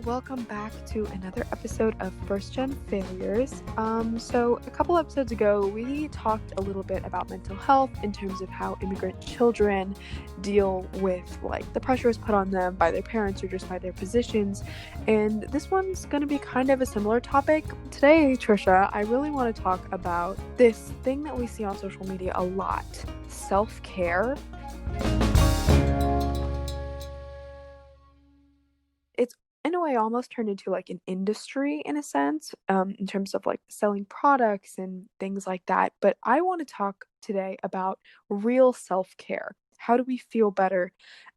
welcome back to another episode of First Gen Failures. So a couple episodes ago, we talked a little bit about mental health in terms of how immigrant children deal with like the pressures put on them by their parents or just by their positions. And this one's going to be kind of a similar topic. Today, Trisha, I really want to talk about this thing that we see on social media a lot, self-care. It's in a way almost turned into like an industry in a sense, in terms of like selling products and things like that. But I want to talk today about real self-care. How do we feel better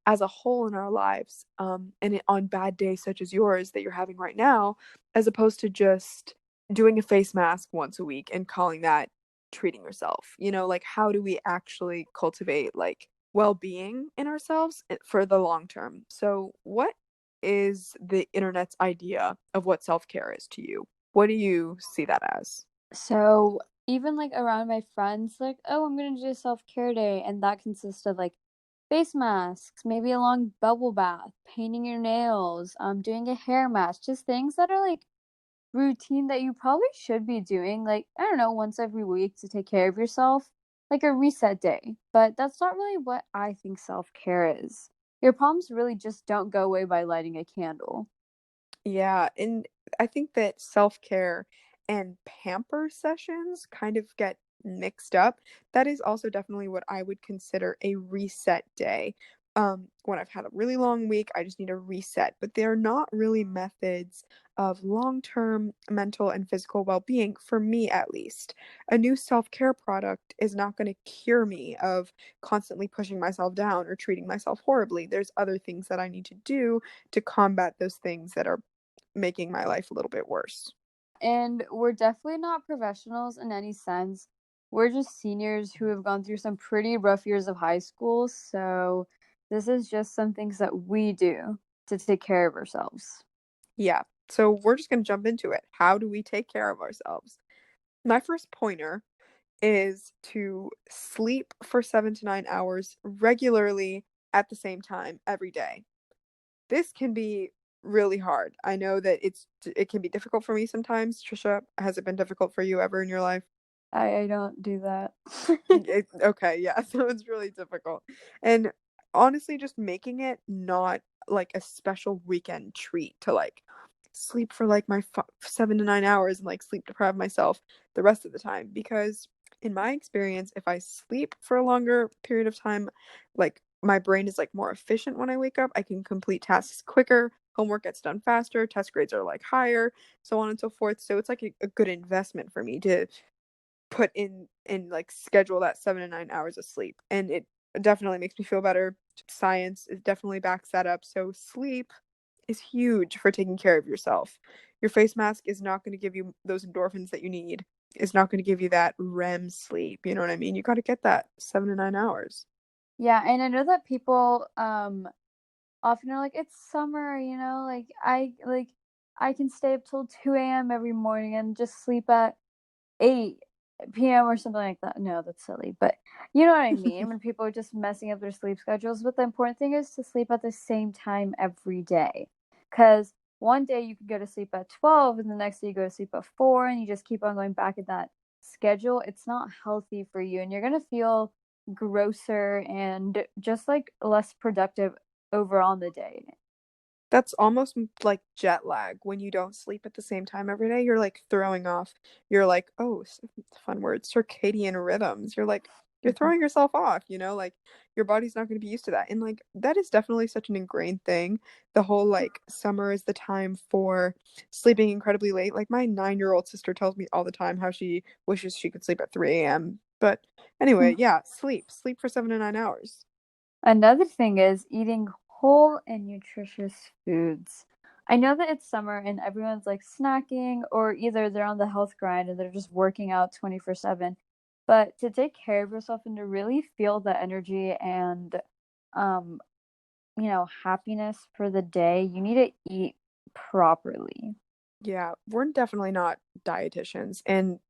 as a whole in our lives, and on bad days such as yours that you're having right now, as opposed to just doing a face mask once a week and calling that treating yourself? Like how do we actually cultivate like well-being in ourselves for the long term? So what is the internet's idea of what self-care is to you? What do you see that as? So even like around my friends, like, oh, I'm gonna do a self-care day, and that consists of like face masks, maybe a long bubble bath, painting your nails, doing a hair mask, just things that are like routine that you probably should be doing, like, I don't know, once every week to take care of yourself, like a reset day. But that's not really what I think self-care is. Your problems really just don't go away by lighting a candle. Yeah, and I think that self-care and pamper sessions kind of get mixed up. That is also definitely what I would consider a reset day. When I've had a really long week, I just need a reset, but they're not really methods of long-term mental and physical well-being, for me at least. A new self-care product is not going to cure me of constantly pushing myself down or treating myself horribly. There's other things that I need to do to combat those things that are making my life a little bit worse. And we're definitely not professionals in any sense. We're just seniors who have gone through some pretty rough years of high school. So, this is just some things that we do to take care of ourselves. Yeah. So we're just going to jump into it. How do we take care of ourselves? My first pointer is to sleep for 7 to 9 hours regularly at the same time every day. This can be really hard. I know that it can be difficult for me sometimes. Trisha, has it been difficult for you ever in your life? I don't do that. Okay, yeah, so it's really difficult. And honestly, just making it not like a special weekend treat to like sleep for like my 7 to 9 hours and like sleep deprive myself the rest of the time. Because in my experience, if I sleep for a longer period of time, like my brain is like more efficient when I wake up. I can complete tasks quicker, homework gets done faster, test grades are like higher, so on and so forth. So it's like a good investment for me to put in and like schedule that 7 to 9 hours of sleep, and it definitely makes me feel better. Science is definitely backs that up. So sleep is huge for taking care of yourself. Your face mask is not going to give you those endorphins that you need. It's not going to give you that REM sleep. You know what I mean? You got to get that 7 to 9 hours. Yeah, and I know that people often are like, it's summer, I can stay up till 2 a.m. every morning and just sleep at 8 p.m. or something like that. No, that's silly, but you know what I mean when people are just messing up their sleep schedules. But the important thing is to sleep at the same time every day. Because one day you can go to sleep at 12, and the next day you go to sleep at 4, and you just keep on going back in that schedule. It's not healthy for you, and you're going to feel grosser and just like less productive overall in the day. That's almost like jet lag. When you don't sleep at the same time every day, you're like throwing off. You're like, oh, fun word, circadian rhythms. You're Mhm. throwing yourself off, like your body's not going to be used to that. And like that is definitely such an ingrained thing. The whole like summer is the time for sleeping incredibly late. Like my 9-year-old sister tells me all the time how she wishes she could sleep at 3 a.m. But anyway, yeah, sleep for 7 to 9 hours. Another thing is eating whole and nutritious foods. I know that it's summer and everyone's like snacking, or either they're on the health grind and they're just working out 24/7. But to take care of yourself and to really feel the energy and um happiness for the day, you need to eat properly. Yeah, we're definitely not dietitians, and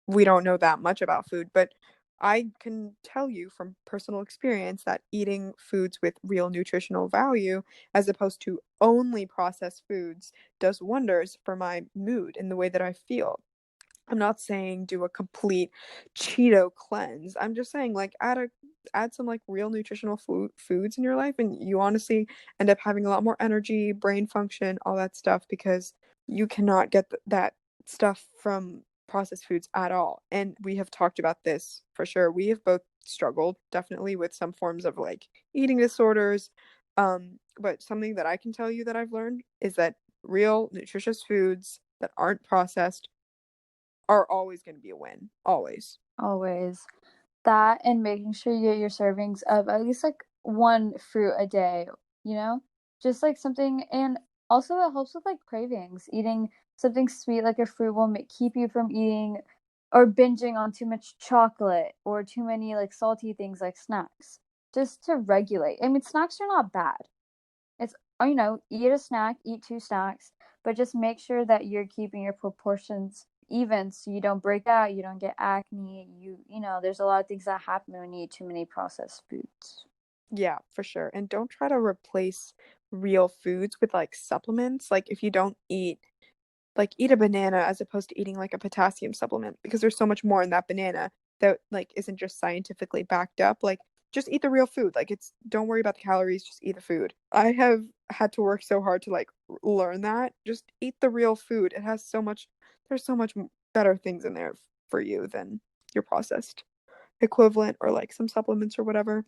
we don't know that much about food, but I can tell you from personal experience that eating foods with real nutritional value, as opposed to only processed foods, does wonders for my mood and the way that I feel. I'm not saying do a complete Cheeto cleanse. I'm just saying like add some like real nutritional foods in your life, and you honestly end up having a lot more energy, brain function, all that stuff, because you cannot get that stuff from processed foods at all. And we have talked about this for sure. We have both struggled definitely with some forms of like eating disorders. But something that I can tell you that I've learned is that real nutritious foods that aren't processed are always going to be a win. Always. Always. That and making sure you get your servings of at least like one fruit a day, you know? Just like something, and also it helps with like cravings. Eating something sweet like a fruit will keep you from eating or binging on too much chocolate or too many like salty things like snacks. Just to regulate. I mean, snacks are not bad. It's, eat a snack, eat two snacks, but just make sure that you're keeping your proportions even so you don't break out, you don't get acne. There's a lot of things that happen when you eat too many processed foods. Yeah, for sure. And don't try to replace real foods with like supplements. Like if you don't eat a banana as opposed to eating like a potassium supplement, because there's so much more in that banana that like isn't just scientifically backed up. Like just eat the real food. Like it's don't worry about the calories, just eat the food. I have had to work so hard to like learn that. Just eat the real food. It has so much there's so much better things in there for you than your processed equivalent or like some supplements or whatever.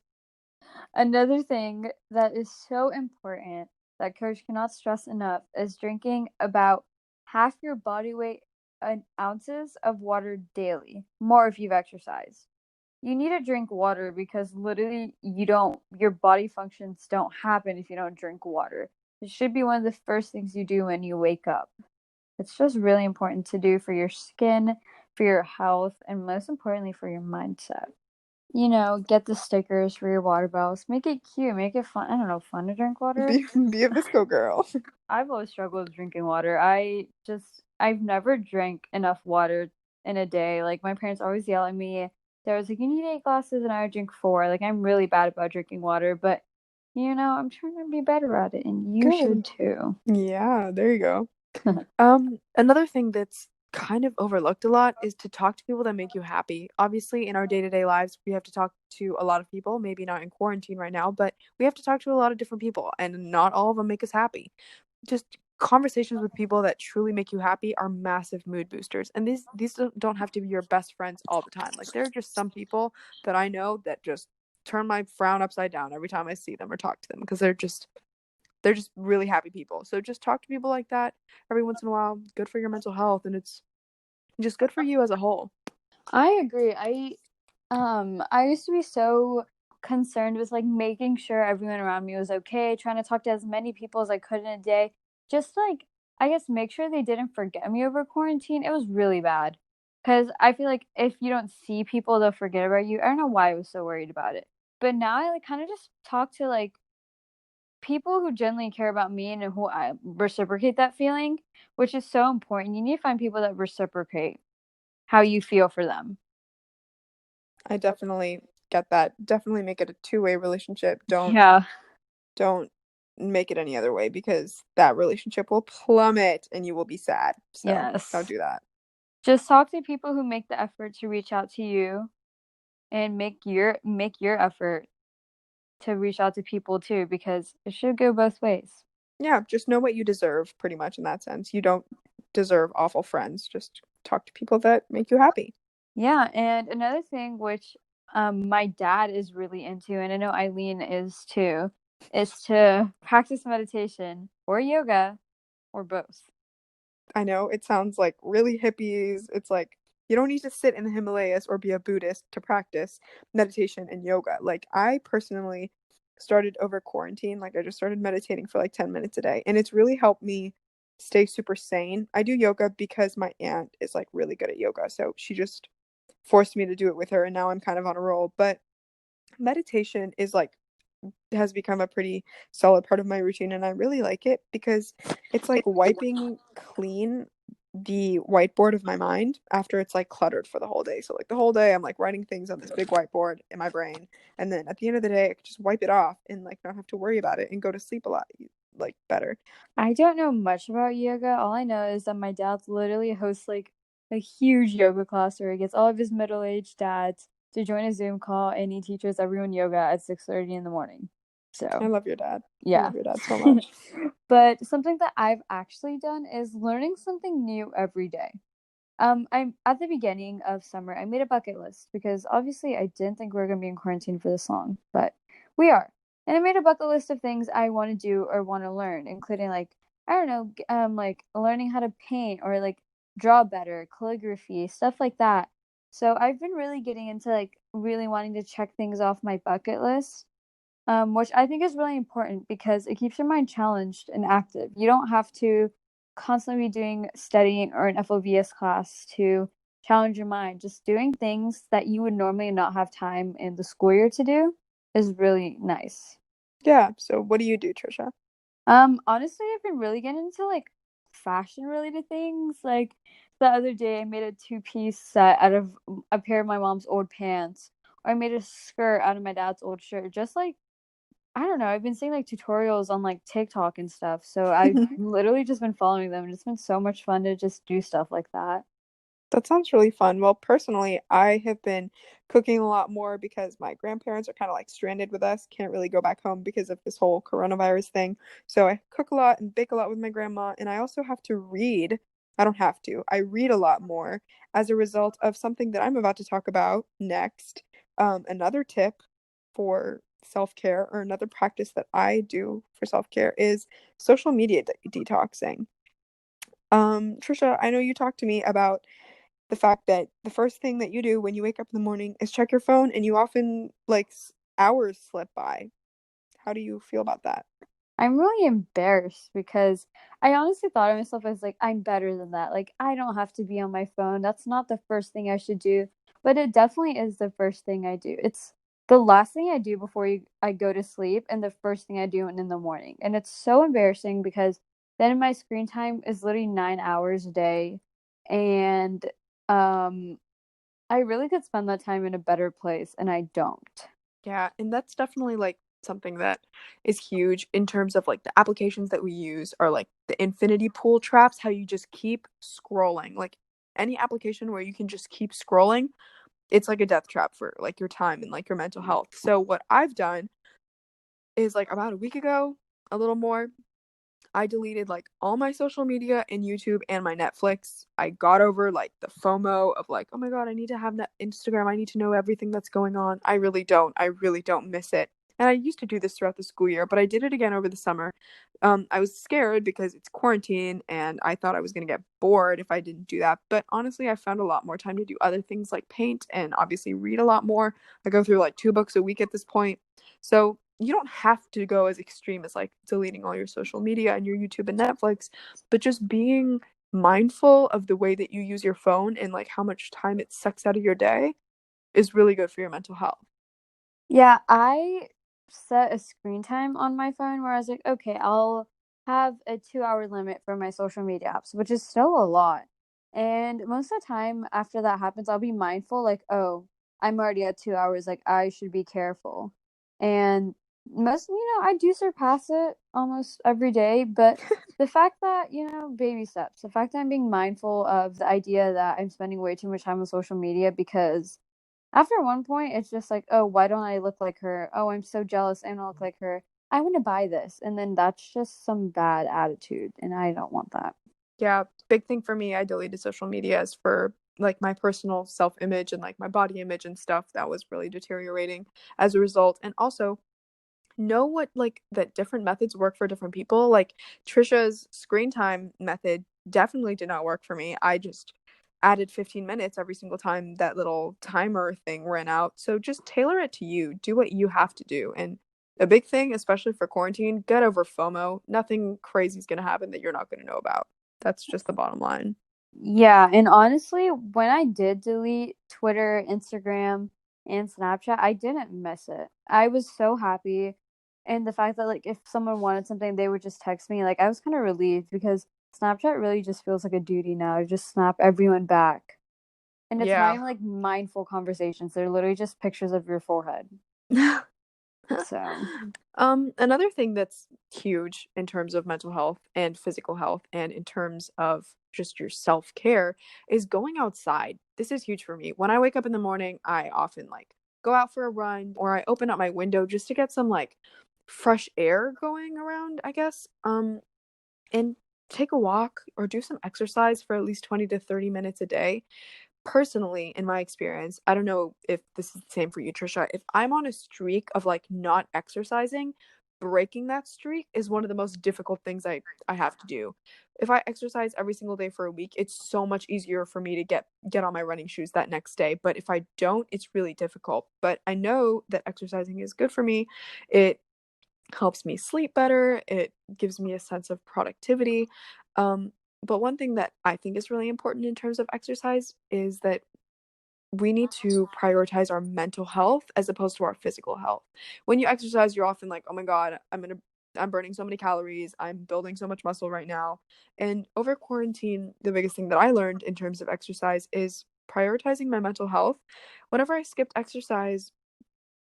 Another thing that is so important that coach cannot stress enough is drinking about half your body weight in ounces of water daily, more if you've exercised. You need to drink water because literally your body functions don't happen if you don't drink water. It should be one of the first things you do when you wake up. It's just really important to do for your skin, for your health, and most importantly for your mindset. Get the stickers for your water bottles. Make it cute, make it fun. I don't know, fun to drink water. Be a Visco girl. I've always struggled with drinking water. I've never drank enough water in a day. Like my parents always yell at me. There was like, you need 8 glasses, and I would drink 4. Like I'm really bad about drinking water, but I'm trying to be better at it, and you should Good. too. Yeah, there you go. Another thing that's kind of overlooked a lot is to talk to people that make you happy. Obviously, in our day-to-day lives, we have to talk to a lot of people, maybe not in quarantine right now, but we have to talk to a lot of different people, and not all of them make us happy. Just conversations with people that truly make you happy are massive mood boosters. And these don't have to be your best friends all the time. Like there are just some people that I know that just turn my frown upside down every time I see them or talk to them, because they're just really happy people. So just talk to people like that every once in a while. Good for your mental health, and it's just good for you as a whole. I agree. I used to be so concerned with like making sure everyone around me was okay, trying to talk to as many people as I could in a day. Just like I guess make sure they didn't forget me over quarantine. It was really bad. Cause I feel like if you don't see people, they'll forget about you. I don't know why I was so worried about it. But now I like kind of just talk to like people who genuinely care about me and who I reciprocate that feeling, which is so important. You need to find people that reciprocate how you feel for them. I definitely get that. Definitely make it a two-way relationship. Yeah. Don't make it any other way, because that relationship will plummet and you will be sad. So don't Yes. do that. Just talk to people who make the effort to reach out to you and make your effort to reach out to people too because it should go both ways. Yeah, just know what you deserve pretty much in that sense. You don't deserve awful friends. Just talk to people that make you happy. Yeah, and another thing which my dad is really into and I know Eileen is too is to practice meditation or yoga or both. I know it sounds like really hippies. It's like you don't need to sit in the Himalayas or be a Buddhist to practice meditation and yoga. Like I personally started over quarantine, like I just started meditating for like 10 minutes a day, and it's really helped me stay super sane. I do yoga because my aunt is like really good at yoga, so she just forced me to do it with her, and now I'm kind of on a roll. But meditation is like has become a pretty solid part of my routine, and I really like it because it's like wiping clean the whiteboard of my mind after it's like cluttered for the whole day. So like the whole day I'm like writing things on this big whiteboard in my brain, and then at the end of the day I could just wipe it off and like not have to worry about it and go to sleep a lot like better. I don't know much about yoga. All I know is that my dad literally hosts like a huge yoga class where he gets all of his middle-aged dads to join a Zoom call and he teaches everyone yoga at 6:30 in the morning. I So, love your dad. I yeah. love your dad so much. But something that I've actually done is learning something new every day. I'm at the beginning of summer, I made a bucket list because obviously I didn't think we were gonna be in quarantine for this long, but we are. And I made a bucket list of things I want to do or want to learn, including like I don't know, like learning how to paint or like draw better, calligraphy, stuff like that. So I've been really getting into like really wanting to check things off my bucket list, which I think is really important because it keeps your mind challenged and active. You don't have to constantly be doing studying or an FOVS class to challenge your mind. Just doing things that you would normally not have time in the school year to do is really nice. Yeah. So what do you do, Trisha? Honestly, I've been really getting into like fashion related things. Like the other day, I made a two-piece set out of a pair of my mom's old pants, or I made a skirt out of my dad's old shirt. Just like I don't know. I've been seeing like tutorials on like TikTok and stuff. So I've literally just been following them and it's been so much fun to just do stuff like that. That sounds really fun. Well, personally, I have been cooking a lot more because my grandparents are kind of like stranded with us, can't really go back home because of this whole coronavirus thing. So I cook a lot and bake a lot with my grandma, and I also have to read. I don't have to. I read a lot more as a result of something that I'm about to talk about next. Another tip for self-care, or another practice that I do for self-care, is social media detoxing. Trisha, I know you talked to me about the fact that the first thing that you do when you wake up in the morning is check your phone, and you often like hours slip by. How do you feel about that? I'm really embarrassed because I honestly thought of myself as like, I'm better than that. Like, I don't have to be on my phone. That's not the first thing I should do. But it definitely is the first thing I do. It's the last thing I do before I go to sleep and the first thing I do in the morning. And it's so embarrassing because then my screen time is literally 9 hours a day. And um, I really could spend that time in a better place, and I don't. Yeah, and that's definitely like something that is huge in terms of like the applications that we use are like the infinity pool traps, how you just keep scrolling. Like any application where you can just keep scrolling, it's like a death trap for like your time and like your mental health. So what I've done is like about a week ago, a little more, I deleted like all my social media and YouTube and my Netflix. I got over like the FOMO of like, oh my God, I need to have that Instagram. I need to know everything that's going on. I really don't. I really don't miss it. And I used to do this throughout the school year, but I did it again over the summer. I was scared because it's quarantine and I thought I was going to get bored if I didn't do that. But honestly, I found a lot more time to do other things like paint and obviously read a lot more. I go through like 2 books a week at this point. So you don't have to go as extreme as like deleting all your social media and your YouTube and Netflix, but just being mindful of the way that you use your phone and like how much time it sucks out of your day is really good for your mental health. Yeah, I set a screen time on my phone where I was like, okay, I'll have a 2 hour limit for my social media apps, which is still a lot. And most of the time after that happens, I'll be mindful, like, oh, I'm already at 2 hours, like, I should be careful. And I do surpass it almost every day, but the fact that, baby steps, the fact that I'm being mindful of the idea that I'm spending way too much time on social media because after one point, it's just like, oh, why don't I look like her? Oh, I'm so jealous. I don't look like her. I want to buy this. And then that's just some bad attitude. And I don't want that. Yeah, big thing for me, I deleted social media is for like my personal self-image and like my body image and stuff that was really deteriorating as a result. And also know what like that different methods work for different people. Like Trisha's screen time method definitely did not work for me. I just added 15 minutes every single time that little timer thing ran out. So just tailor it to you. Do what you have to do. And a big thing, especially for quarantine, get over FOMO. Nothing crazy is going to happen that you're not going to know about. That's just the bottom line. Yeah. And honestly, when I did delete Twitter, Instagram, and Snapchat, I didn't miss it. I was so happy. And the fact that, like, if someone wanted something, they would just text me. Like, I was kind of relieved because Snapchat really just feels like a duty now to just snap everyone back. And it's not Yeah. even like mindful conversations. They're literally just pictures of your forehead. So, Another thing that's huge in terms of mental health and physical health and in terms of just your self-care is going outside. This is huge for me. When I wake up in the morning, I often like go out for a run or I open up my window just to get some like fresh air going around, I guess. And take a walk or do some exercise for at least 20 to 30 minutes a day. Personally, in my experience, I don't know if this is the same for you, Trisha. If I'm on a streak of like not exercising, breaking that streak is one of the most difficult things I have to do. If I exercise every single day for a week, it's so much easier for me to get on my running shoes that next day. But if I don't, it's really difficult. But I know that exercising is good for me. It helps me sleep better. It gives me a sense of productivity. Um, but one thing that I think is really important in terms of exercise is that we need to prioritize our mental health as opposed to our physical health. When you exercise, you're often like, "Oh my God, I'm burning so many calories. I'm building so much muscle right now." And over quarantine, the biggest thing that I learned in terms of exercise is prioritizing my mental health. Whenever I skipped exercise,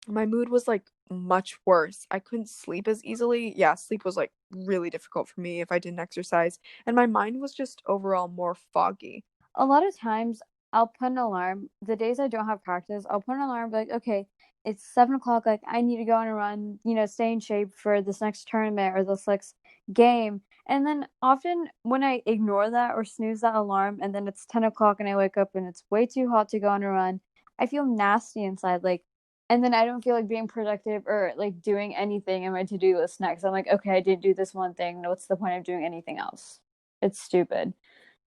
my mood was like much worse. I couldn't sleep as easily. Yeah, sleep was like really difficult for me if I didn't exercise, and my mind was just overall more foggy. a lot of times I'll put an alarm. The days I don't have practice, I'll put an alarm like, okay, it's 7 o'clock, like I need to go on a run, stay in shape for this next tournament or this next game. And then often when I ignore that or snooze that alarm and then it's 10 o'clock and I wake up and it's way too hot to go on a run, I feel nasty inside. Like, and then I don't feel like being productive or like doing anything in my to-do list next. I'm like, okay, I didn't do this one thing. What's the point of doing anything else? It's stupid.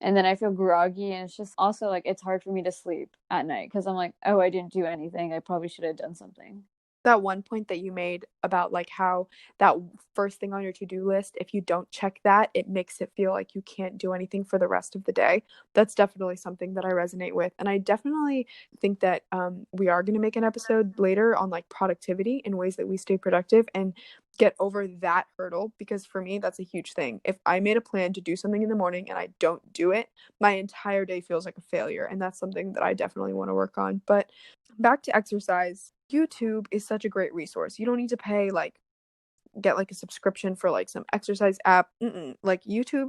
And then I feel groggy, and it's just also like it's hard for me to sleep at night because I'm like, oh, I didn't do anything. I probably should have done something. That one point that you made about like how that first thing on your to-do list, if you don't check that, it makes it feel like you can't do anything for the rest of the day. That's definitely something that I resonate with. And I definitely think that we are going to make an episode later on like productivity and ways that we stay productive and get over that hurdle, because for me that's a huge thing. If I made a plan to do something in the morning and I don't do it, my entire day feels like a failure, and that's something that I definitely want to work on. But back to exercise. YouTube is such a great resource. You don't need to pay like get like a subscription for like some exercise app. Like YouTube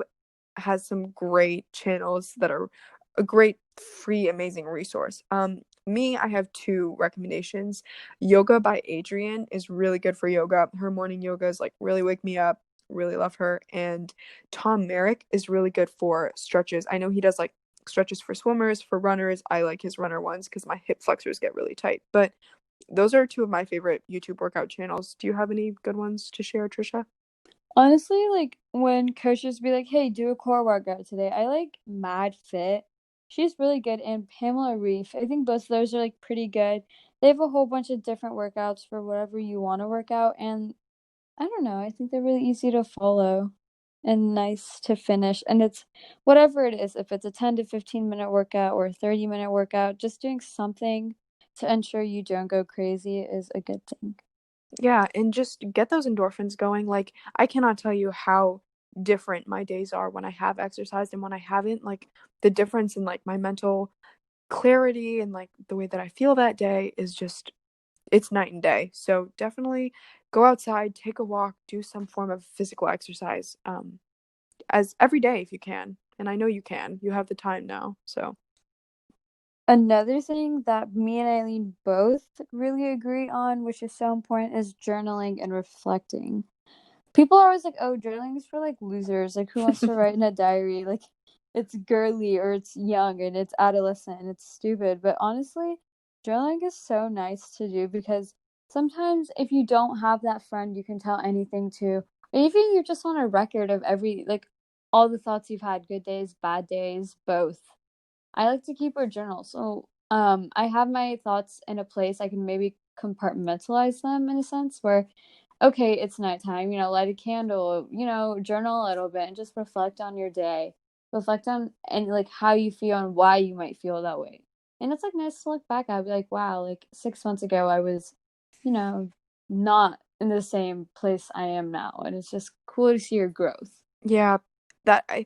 has some great channels that are a great free amazing resource. I have two recommendations. Yoga by Adriene is really good for yoga. Her morning yogas like really wake me up. Really love her. And Tom Merrick is really good for stretches. I know he does like stretches for swimmers, for runners. I like his runner ones because my hip flexors get really tight. But those are two of my favorite YouTube workout channels. Do you have any good ones to share, Trisha? Honestly, like when coaches be like, "Hey, do a core workout today," I like Mad Fit. She's really good, and Pamela Reif. I think both of those are like pretty good. They have a whole bunch of different workouts for whatever you want to work out, and I don't know. I think they're really easy to follow and nice to finish. And it's whatever it is, if it's a 10 to 15-minute workout or a 30-minute workout, just doing something to ensure you don't go crazy is a good thing. Yeah, and just get those endorphins going. Like, I cannot tell you how different my days are when I have exercised and when I haven't. Like, the difference in like my mental clarity and like the way that I feel that day is just it's night and day. So definitely go outside, take a walk, do some form of physical exercise as every day if you can. And I know you can. You have the time now. So Another thing that me and Eileen both really agree on, which is so important, is journaling and reflecting. People are always like, "Oh, journaling is for like losers. Like, who wants to write in a diary? Like, it's girly or it's young and it's adolescent and it's stupid." But honestly, journaling is so nice to do because sometimes if you don't have that friend you can tell anything to, or even you're just on a record of like all the thoughts you've had, good days, bad days, both. I like to keep a journal. So, I have my thoughts in a place I can maybe compartmentalize them in a sense where, okay, it's nighttime, light a candle, journal a little bit and just reflect on your day. Reflect on and like how you feel and why you might feel that way. And it's like nice to look back. I'd be like, wow, like 6 months ago I was, you know, not in the same place I am now. And it's just cool to see your growth. yeah, That I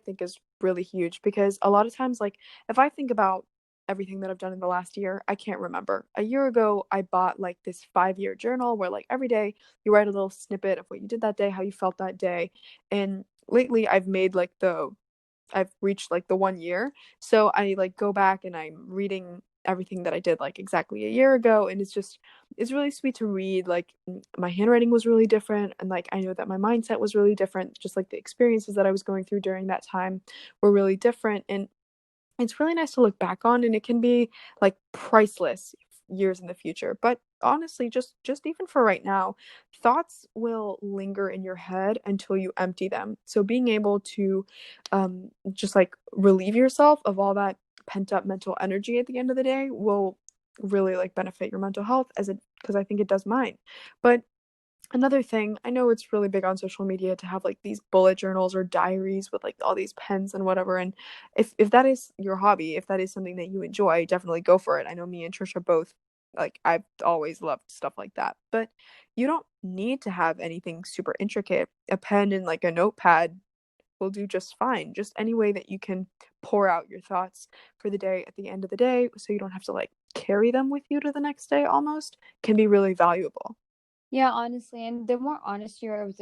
think is really huge because a lot of times, like, if I think about everything that I've done in the last year, I can't remember. A year ago, I bought like this 5-year journal where like every day you write a little snippet of what you did that day, how you felt that day. And lately I've reached like the 1 year. So I like go back and I'm reading everything that I did like exactly a year ago. And it's really sweet to read. Like my handwriting was really different. And like I know that my mindset was really different. Just like the experiences that I was going through during that time were really different. And it's really nice to look back on, and it can be like priceless years in the future. But honestly, just even for right now, thoughts will linger in your head until you empty them. So being able to just like relieve yourself of all that pent up mental energy at the end of the day will really like benefit your mental health as it because I think it does mine. But another thing, I know it's really big on social media to have like these bullet journals or diaries with like all these pens and whatever. And if that is your hobby, if that is something that you enjoy, definitely go for it. I know me and Trisha both like I've always loved stuff like that. But you don't need to have anything super intricate. A pen and like a notepad will do just fine. Just any way that you can pour out your thoughts for the day at the end of the day so you don't have to like carry them with you to the next day almost can be really valuable. Yeah, honestly, and the more honest you are with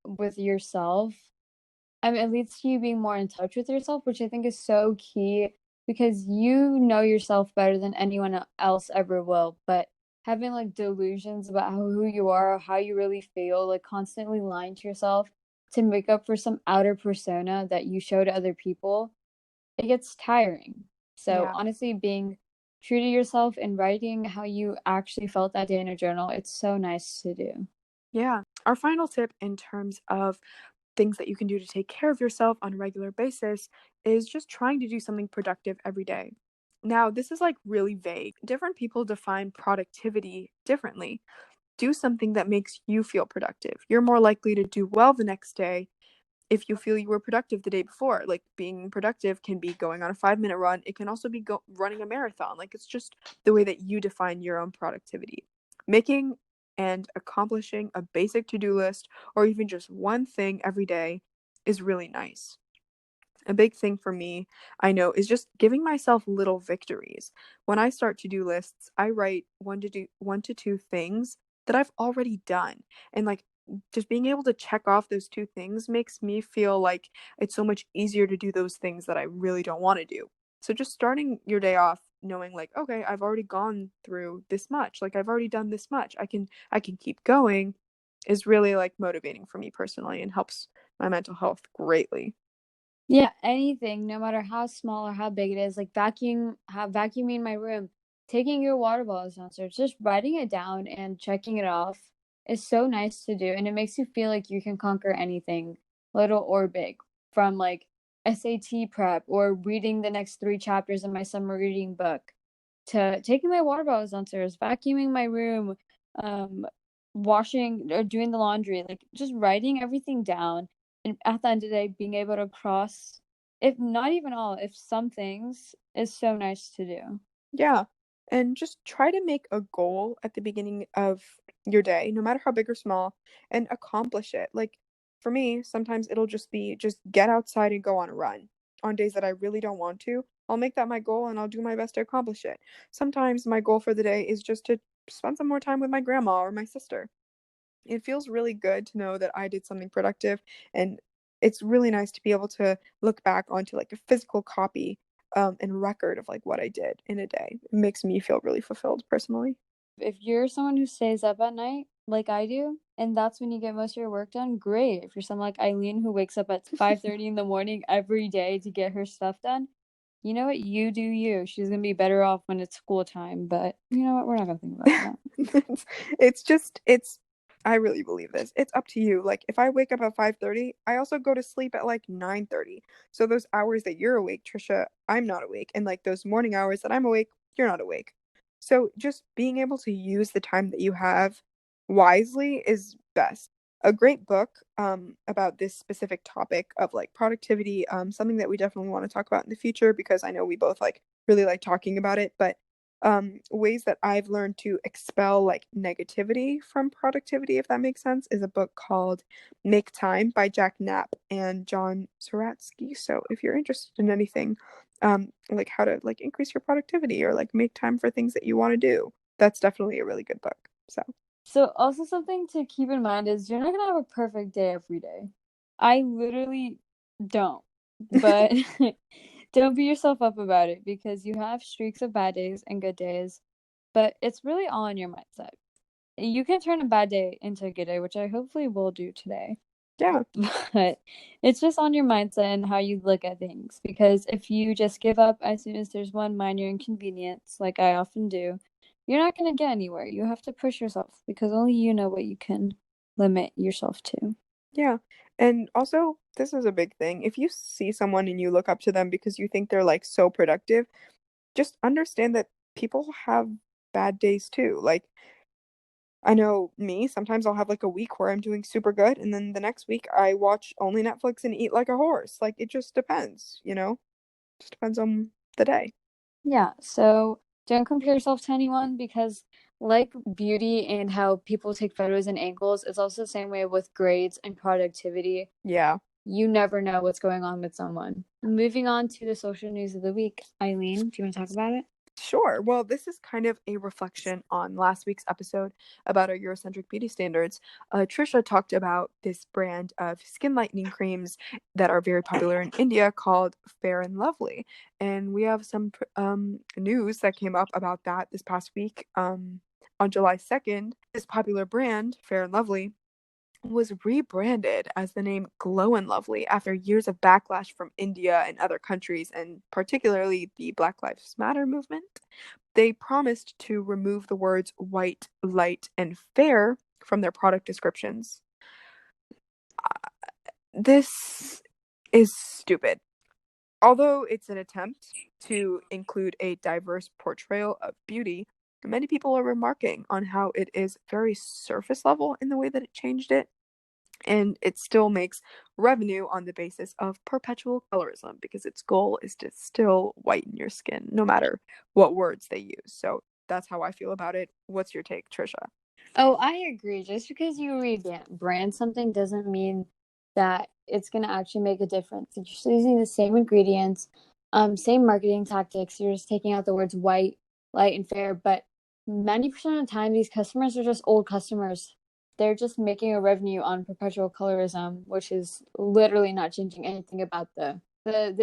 with yourself, I mean, it leads to you being more in touch with yourself, which I think is so key because you know yourself better than anyone else ever will. But having like delusions about who you are, or how you really feel, like constantly lying to yourself to make up for some outer persona that you show to other people, it gets tiring. So Yeah. honestly, being true to yourself and writing how you actually felt that day in a journal, it's so nice to do. Yeah. Our final tip in terms of things that you can do to take care of yourself on a regular basis is just trying to do something productive every day. Now, this is like really vague. Different people define productivity differently. Do something that makes you feel productive. You're more likely to do well the next day if you feel you were productive the day before. Like being productive can be going on a 5-minute run. It can also be running a marathon. Like it's just the way that you define your own productivity. Making and accomplishing a basic to-do list or even just one thing every day is really nice. A big thing for me, I know, is just giving myself little victories. When I start to-do lists, I write one to two things that I've already done. And like just being able to check off those two things makes me feel like it's so much easier to do those things that I really don't want to do. So just starting your day off knowing like, okay, I've already gone through this much. Like I've already done this much. I can keep going is really like motivating for me personally and helps my mental health greatly. Yeah, anything, no matter how small or how big it is, like vacuuming my room, taking your water bottles downstairs, just writing it down and checking it off is so nice to do, and it makes you feel like you can conquer anything, little or big, from like SAT prep or reading the next 3 chapters in my summer reading book, to taking my water bottles downstairs, vacuuming my room, um, washing or doing the laundry, like just writing everything down and at the end of the day, being able to cross, if not even all, if some things is so nice to do. Yeah. And just try to make a goal at the beginning of your day, no matter how big or small, and accomplish it. Like for me, sometimes it'll just be just get outside and go on a run. On days that I really don't want to, I'll make that my goal and I'll do my best to accomplish it. Sometimes my goal for the day is just to spend some more time with my grandma or my sister. It feels really good to know that I did something productive, and it's really nice to be able to look back onto like a physical copy and record of like what I did in a day. It makes me feel really fulfilled personally. If you're someone who stays up at night, like I do, and that's when you get most of your work done, great. If you're someone like Eileen who wakes up at 5:30 in the morning every day to get her stuff done, you know what? You do you. She's gonna be better off when it's school time, but you know what? We're not gonna think about that. It's I really believe this. It's up to you. Like if I wake up at 5:30, I also go to sleep at like 9:30. So those hours that you're awake, Trisha, I'm not awake. And like those morning hours that I'm awake, you're not awake. So just being able to use the time that you have wisely is best. A great book about this specific topic of like productivity, something that we definitely want to talk about in the future because I know we both like really like talking about it, but ways that I've learned to expel like negativity from productivity, if that makes sense, is a book called Make Time by Jack Knapp and John Saratsky. So if you're interested in anything, like how to like increase your productivity or like make time for things that you want to do, that's definitely a really good book. So also something to keep in mind is you're not gonna have a perfect day every day. I literally don't. But don't beat yourself up about it because you have streaks of bad days and good days, but it's really all in your mindset. You can turn a bad day into a good day, which I hopefully will do today. Yeah. But it's just on your mindset and how you look at things. Because if you just give up as soon as there's one minor inconvenience, like I often do, you're not going to get anywhere. You have to push yourself because only you know what you can limit yourself to. Yeah. And also, this is a big thing. If you see someone and you look up to them because you think they're like so productive, just understand that people have bad days too. Like, I know me, sometimes I'll have like a week where I'm doing super good, and then the next week I watch only Netflix and eat like a horse. Like, it just depends, you know? Just depends on the day. Yeah, so don't compare yourself to anyone because, like beauty and how people take photos and angles, it's also the same way with grades and productivity. Yeah. You never know what's going on with someone. Moving on to the social news of the week. Eileen, do you want to talk about it? Sure. Well, this is kind of a reflection on last week's episode about our Eurocentric beauty standards. Trisha talked about this brand of skin lightening creams that are very popular in India called Fair and Lovely. And we have some news that came up about that this past week. On July 2nd, this popular brand, Fair and Lovely, was rebranded as the name Glow and Lovely after years of backlash from India and other countries, and particularly the Black Lives Matter movement. They promised to remove the words white, light, and fair from their product descriptions. This is stupid. Although it's an attempt to include a diverse portrayal of beauty, many people are remarking on how it is very surface level in the way that it changed it, and it still makes revenue on the basis of perpetual colorism because its goal is to still whiten your skin no matter what words they use. So that's how I feel about it. What's your take, Trisha? Oh, I agree. Just because you rebrand something doesn't mean that it's going to actually make a difference. You're just using the same ingredients, same marketing tactics. You're just taking out the words white, light, and fair. But 90% of the time, these customers are just old customers. They're just making a revenue on perpetual colorism, which is literally not changing anything about the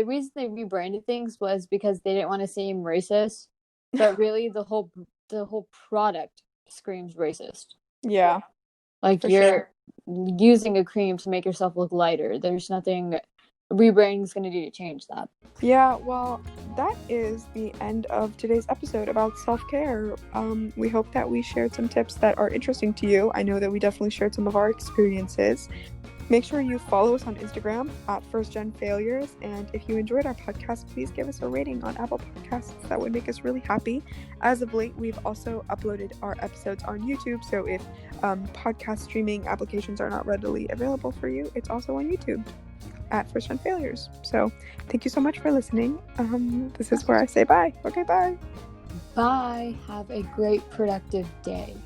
reason they rebranded things was because they didn't want to seem racist, but really the whole product screams racist. Yeah, Like for you're sure. using a cream to make yourself look lighter. There's nothing rebranding is going to do to change that. Yeah, well, that is the end of today's episode about self-care. We hope that we shared some tips that are interesting to you. I know that we definitely shared some of our experiences. Make sure you follow us on Instagram at First Gen Failures. And if you enjoyed our podcast, please give us a rating on Apple Podcasts. That would make us really happy. As of late, we've also uploaded our episodes on YouTube. So if podcast streaming applications are not readily available for you, it's also on YouTube at First Gen Failures. So thank you so much for listening. This is where I say bye. Okay, bye. Bye. Have a great productive day.